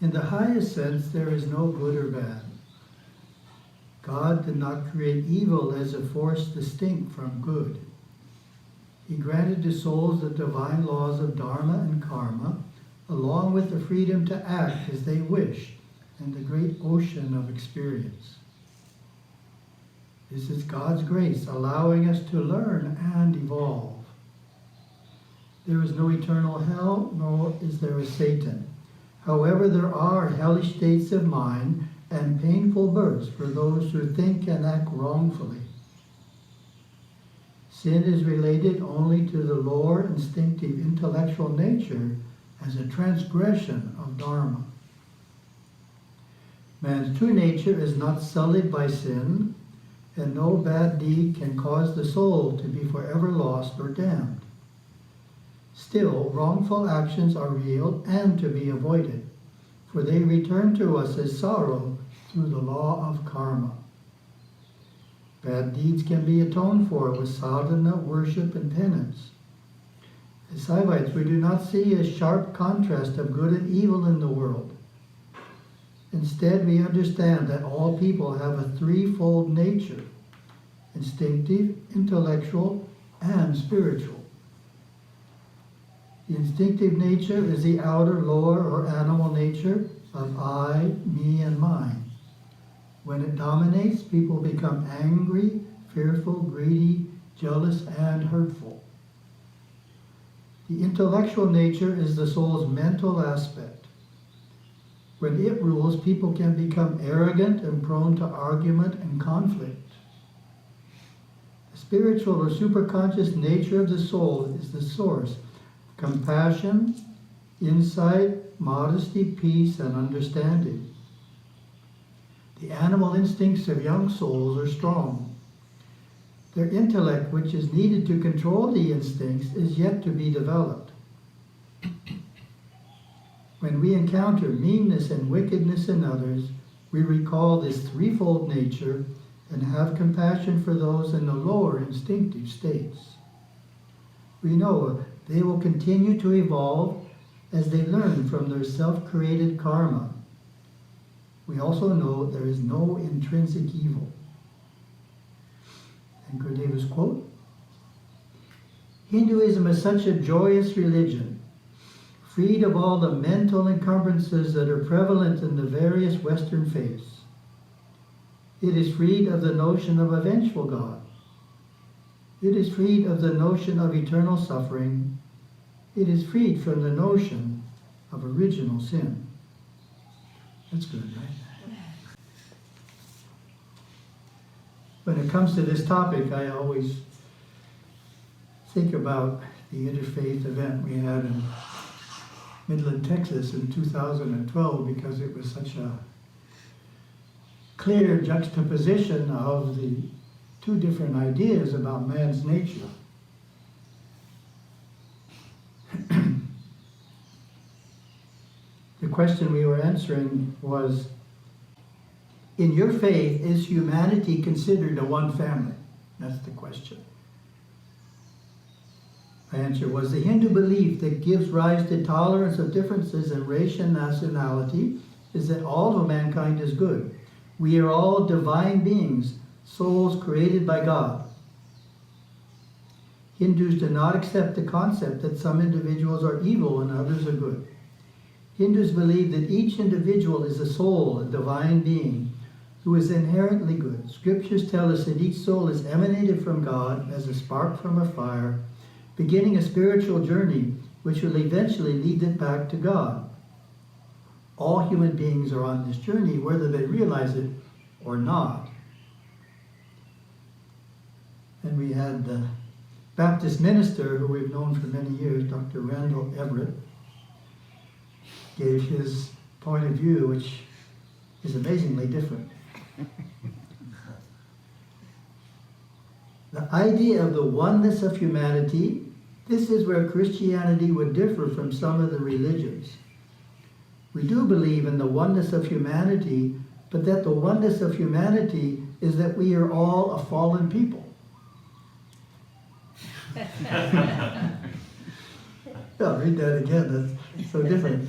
In the highest sense, there is no good or bad. God did not create evil as a force distinct from good. He granted to souls the divine laws of dharma and karma, along with the freedom to act as they wish in the great ocean of experience. This is God's grace allowing us to learn and evolve. There is no eternal hell, nor is there a Satan. However, there are hellish states of mind and painful births for those who think and act wrongfully. Sin is related only to the lower instinctive intellectual nature as a transgression of dharma. Man's true nature is not sullied by sin, and no bad deed can cause the soul to be forever lost or damned. Still, wrongful actions are real and to be avoided, for they return to us as sorrow through the law of karma. Bad deeds can be atoned for with sadhana, worship, and penance. As Saivites, we do not see a sharp contrast of good and evil in the world. Instead, we understand that all people have a threefold nature: instinctive, intellectual, and spiritual. The instinctive nature is the outer, lower, or animal nature of I, me, and mine. When it dominates, people become angry, fearful, greedy, jealous, and hurtful. The intellectual nature is the soul's mental aspect. When it rules, people can become arrogant and prone to argument and conflict. The spiritual or superconscious nature of the soul is the source of compassion, insight, modesty, peace, and understanding. The animal instincts of young souls are strong. Their intellect, which is needed to control the instincts, is yet to be developed. When we encounter meanness and wickedness in others, we recall this threefold nature and have compassion for those in the lower instinctive states. We know they will continue to evolve as they learn from their self-created karma. We also know there is no intrinsic evil. And Gurudeva's quote, "Hinduism is such a joyous religion, freed of all the mental encumbrances that are prevalent in the various Western faiths. It is freed of the notion of a vengeful God. It is freed of the notion of eternal suffering. It is freed from the notion of original sin." That's good, right? When it comes to this topic, I always think about the Interfaith event we had in Midland, Texas in 2012, because it was such a clear juxtaposition of the two different ideas about man's nature. The question we were answering was, in your faith, is humanity considered a one family? That's the question. My answer was, the Hindu belief that gives rise to tolerance of differences in race and nationality is that all of mankind is good. We are all divine beings, souls created by God. Hindus do not accept the concept that some individuals are evil and others are good. Hindus believe that each individual is a soul, a divine being, who is inherently good. Scriptures tell us that each soul is emanated from God as a spark from a fire, beginning a spiritual journey which will eventually lead it back to God. All human beings are on this journey, whether they realize it or not. And we had the Baptist minister, who we've known for many years, Dr. Randall Everett, gave his point of view, which is amazingly different. The idea of the oneness of humanity, this is where Christianity would differ from some of the religions. We do believe in the oneness of humanity, but that the oneness of humanity is that we are all a fallen people. I'll read that again, that's so different.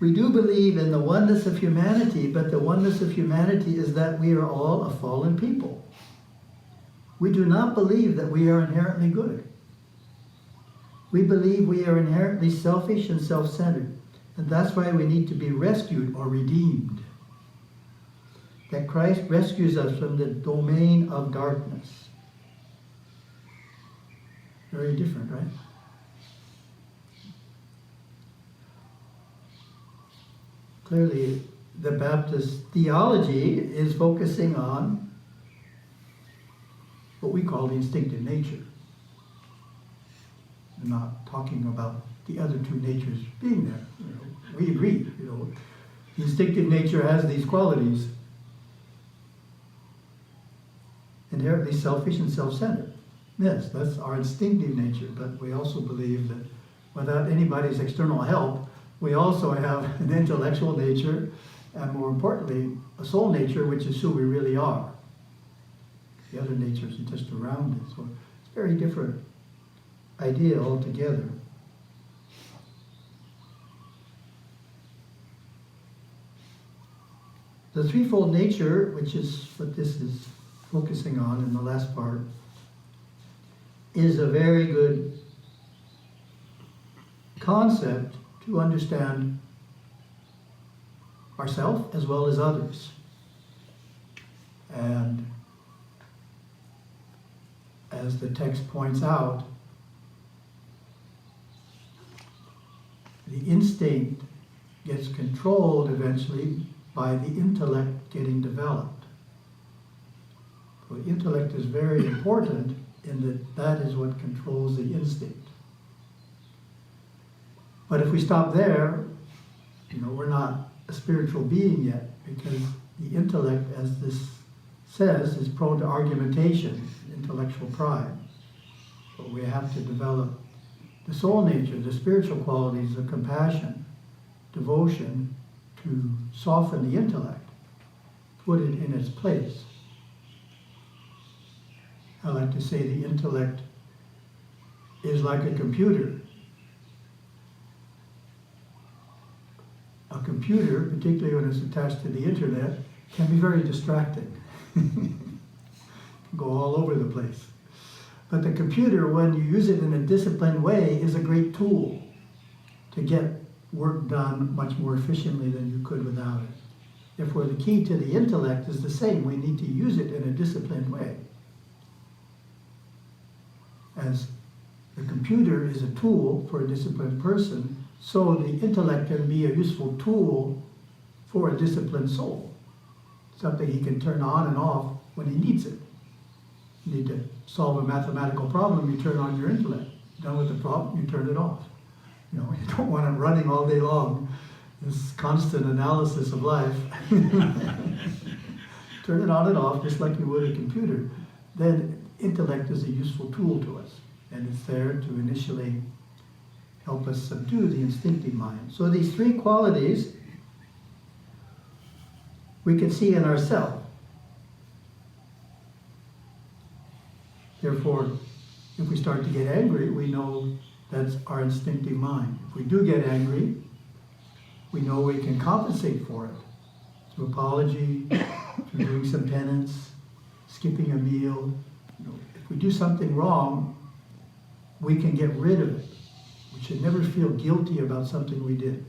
We do believe in the oneness of humanity, but the oneness of humanity is that we are all a fallen people. We do not believe that we are inherently good. We believe we are inherently selfish and self-centered, and that's why we need to be rescued or redeemed. That Christ rescues us from the domain of darkness. Very different, right? Clearly, the Baptist theology is focusing on what we call the instinctive nature. We're not talking about the other two natures being there. We agree, the instinctive nature has these qualities. Inherently selfish and self-centered. Yes, that's our instinctive nature, but we also believe that without anybody's external help, we also have an intellectual nature, and more importantly, a soul nature, which is who we really are. The other natures are just around it, so it's a very different idea altogether. The threefold nature, which is what this is focusing on in the last part, is a very good concept to understand ourselves as well as others. And as the text points out, the instinct gets controlled eventually by the intellect getting developed. So the intellect is very important in that is what controls the instinct. But if we stop there, we're not a spiritual being yet, because the intellect, as this says, is prone to argumentation, intellectual pride. But we have to develop the soul nature, the spiritual qualities of compassion, devotion, to soften the intellect, put it in its place. I like to say the intellect is like a computer. A computer, particularly when it's attached to the internet, can be very distracting. Go all over the place. But the computer, when you use it in a disciplined way, is a great tool to get work done much more efficiently than you could without it. Therefore, the key to the intellect is the same. We need to use it in a disciplined way. As the computer is a tool for a disciplined person, so the intellect can be a useful tool for a disciplined soul. Something he can turn on and off when he needs it. You need to solve a mathematical problem, you turn on your intellect. Done with the problem, you turn it off. You don't want it running all day long, this constant analysis of life. Turn it on and off just like you would a computer. Then intellect is a useful tool to us, and it's there to initially help us subdue the instinctive mind. So these three qualities we can see in ourselves. Therefore, if we start to get angry, we know that's our instinctive mind. If we do get angry, we know we can compensate for it through apology, through doing some penance, skipping a meal. If we do something wrong, we can get rid of it. We should never feel guilty about something we did.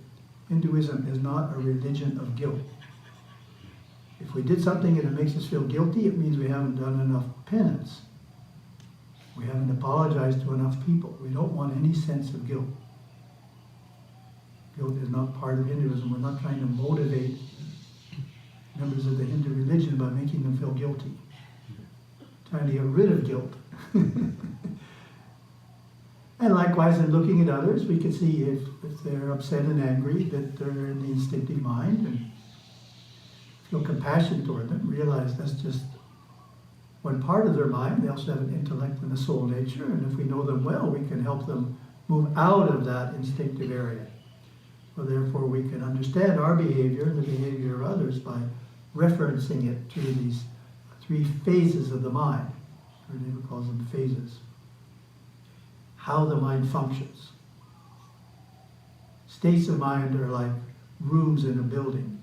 Hinduism is not a religion of guilt. If we did something and it makes us feel guilty, it means we haven't done enough penance. We haven't apologized to enough people. We don't want any sense of guilt. Guilt is not part of Hinduism. We're not trying to motivate members of the Hindu religion by making them feel guilty. Trying to get rid of guilt. And likewise, in looking at others, we can see if they're upset and angry, that they're in the instinctive mind, and feel compassion toward them, realize that's just one part of their mind. They also have an intellect and a soul nature, and if we know them well, we can help them move out of that instinctive area. So therefore, we can understand our behavior and the behavior of others by referencing it to these three phases of the mind. David calls them phases. How the mind functions. States of mind are like rooms in a building.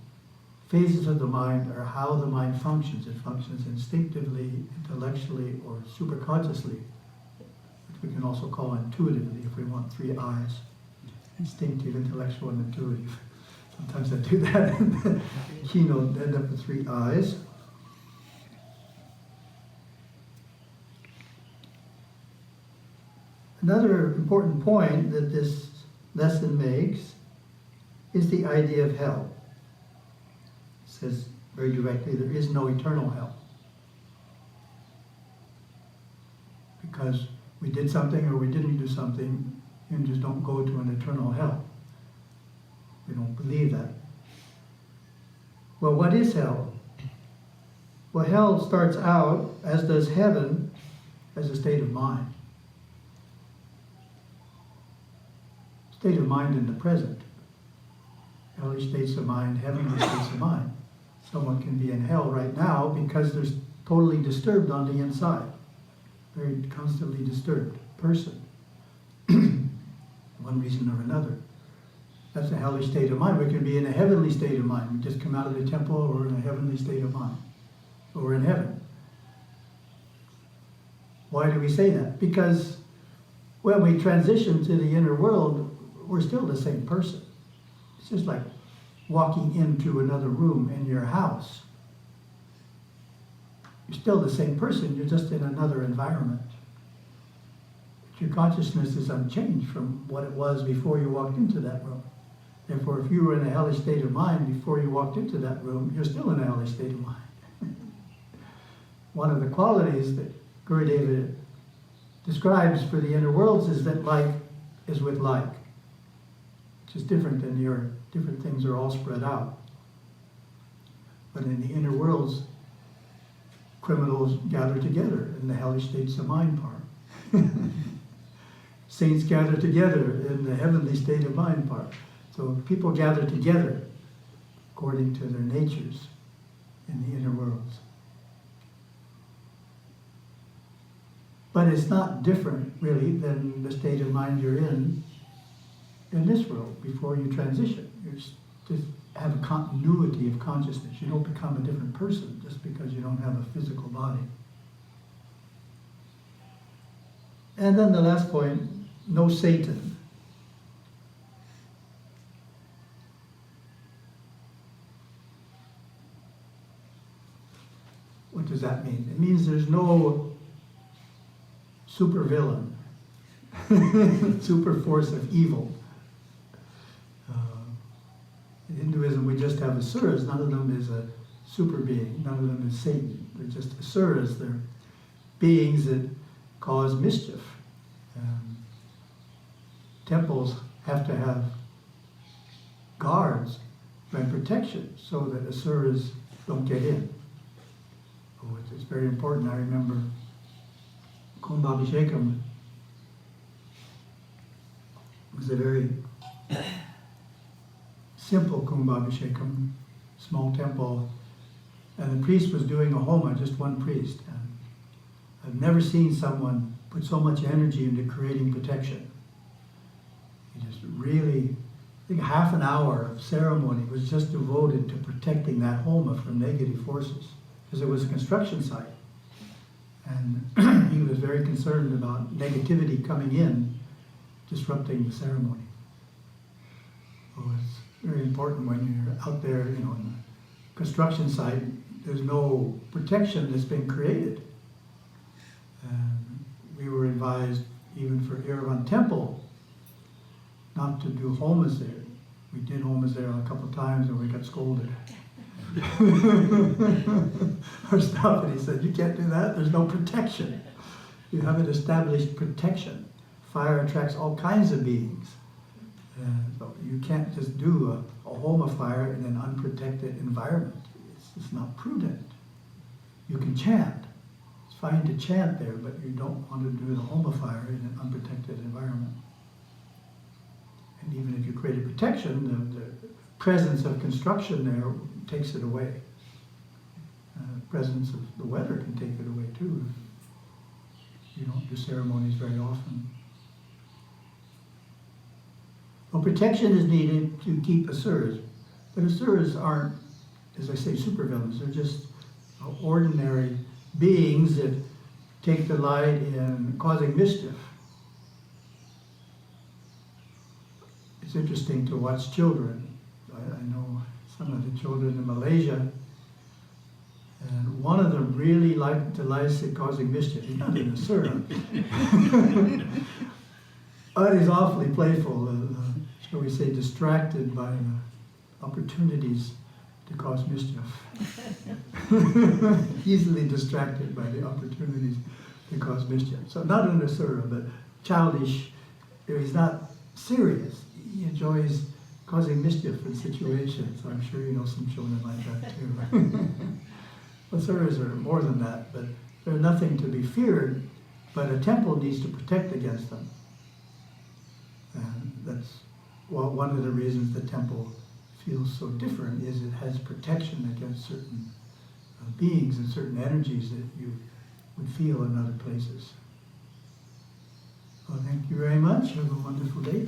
Phases of the mind are how the mind functions. It functions instinctively, intellectually, or superconsciously, which we can also call intuitively if we want 3 I's. Instinctive, intellectual, and intuitive. Sometimes I do that in the keynote, end up with 3 I's. Another important point that this lesson makes is the idea of hell. It says very directly, there is no eternal hell. Because we did something or we didn't do something, Hindus don't go to an eternal hell. We don't believe that. Well, what is hell? Well, hell starts out, as does heaven, as a state of mind. State of mind in the present. Hellish states of mind, heavenly states of mind. Someone can be in hell right now because they're totally disturbed on the inside. Very constantly disturbed person. One reason or another. That's a hellish state of mind. We can be in a heavenly state of mind. We just come out of the temple, or in a heavenly state of mind. Or in heaven. Why do we say that? Because when we transition to the inner world, we're still the same person. It's just like walking into another room in your house. You're still the same person, you're just in another environment. But your consciousness is unchanged from what it was before you walked into that room. Therefore, if you were in a hellish state of mind before you walked into that room, you're still in a hellish state of mind. One of the qualities that Gurudeva describes for the inner worlds is that like is with like. Which is different than your different things are all spread out. But in the inner worlds, criminals gather together in the hellish states of mind part. Saints gather together in the heavenly state of mind part. So people gather together according to their natures in the inner worlds. But it's not different, really, than the state of mind you're in this world before you transition. You just have a continuity of consciousness. You don't become a different person just because you don't have a physical body. And then the last point, no Satan. What does that mean? It means there's no supervillain, super force of evil. In Hinduism, we just have asuras. None of them is a super being. None of them is Satan. They're just asuras. They're beings that cause mischief. Temples have to have guards and protection so that asuras don't get in. Oh, it's very important. I remember Kumbhabhishekam was a very simple Kumbhabhishekam, small temple, and the priest was doing a homa, just one priest. And I've never seen someone put so much energy into creating protection. He just really, I think half an hour of ceremony was just devoted to protecting that homa from negative forces, because it was a construction site. And he was very concerned about negativity coming in, disrupting the ceremony. So it's very important when you're out there, in a construction site, there's no protection that's been created. And we were advised, even for Yerevan Temple, not to do homas there. We did homas there a couple of times and we got scolded. Or stuff, and he said, you can't do that, there's no protection. You haven't established protection. Fire attracts all kinds of beings. So you can't just do a homa fire in an unprotected environment. It's just not prudent. You can chant. It's fine to chant there, but you don't want to do the homa fire in an unprotected environment. And even if you create a protection, the presence of construction there takes it away. The presence of the weather can take it away too. You don't do ceremonies very often. Well, protection is needed to keep asuras. But asuras aren't, as I say, supervillains. They're just ordinary beings that take delight in causing mischief. It's interesting to watch children. I know some of the children in Malaysia, and one of them really delights in causing mischief. He's not an asura. But he's awfully playful, shall we say, distracted by the opportunities to cause mischief. Easily distracted by the opportunities to cause mischief. So not an asura, but childish. He's not serious. He enjoys causing mischief in situations. I'm sure you know some children like that too. Asuras are more than that, but they're nothing to be feared, but a temple needs to protect against them. And that's one of the reasons the temple feels so different, is it has protection against certain beings and certain energies that you would feel in other places. Well, thank you very much. Have a wonderful day.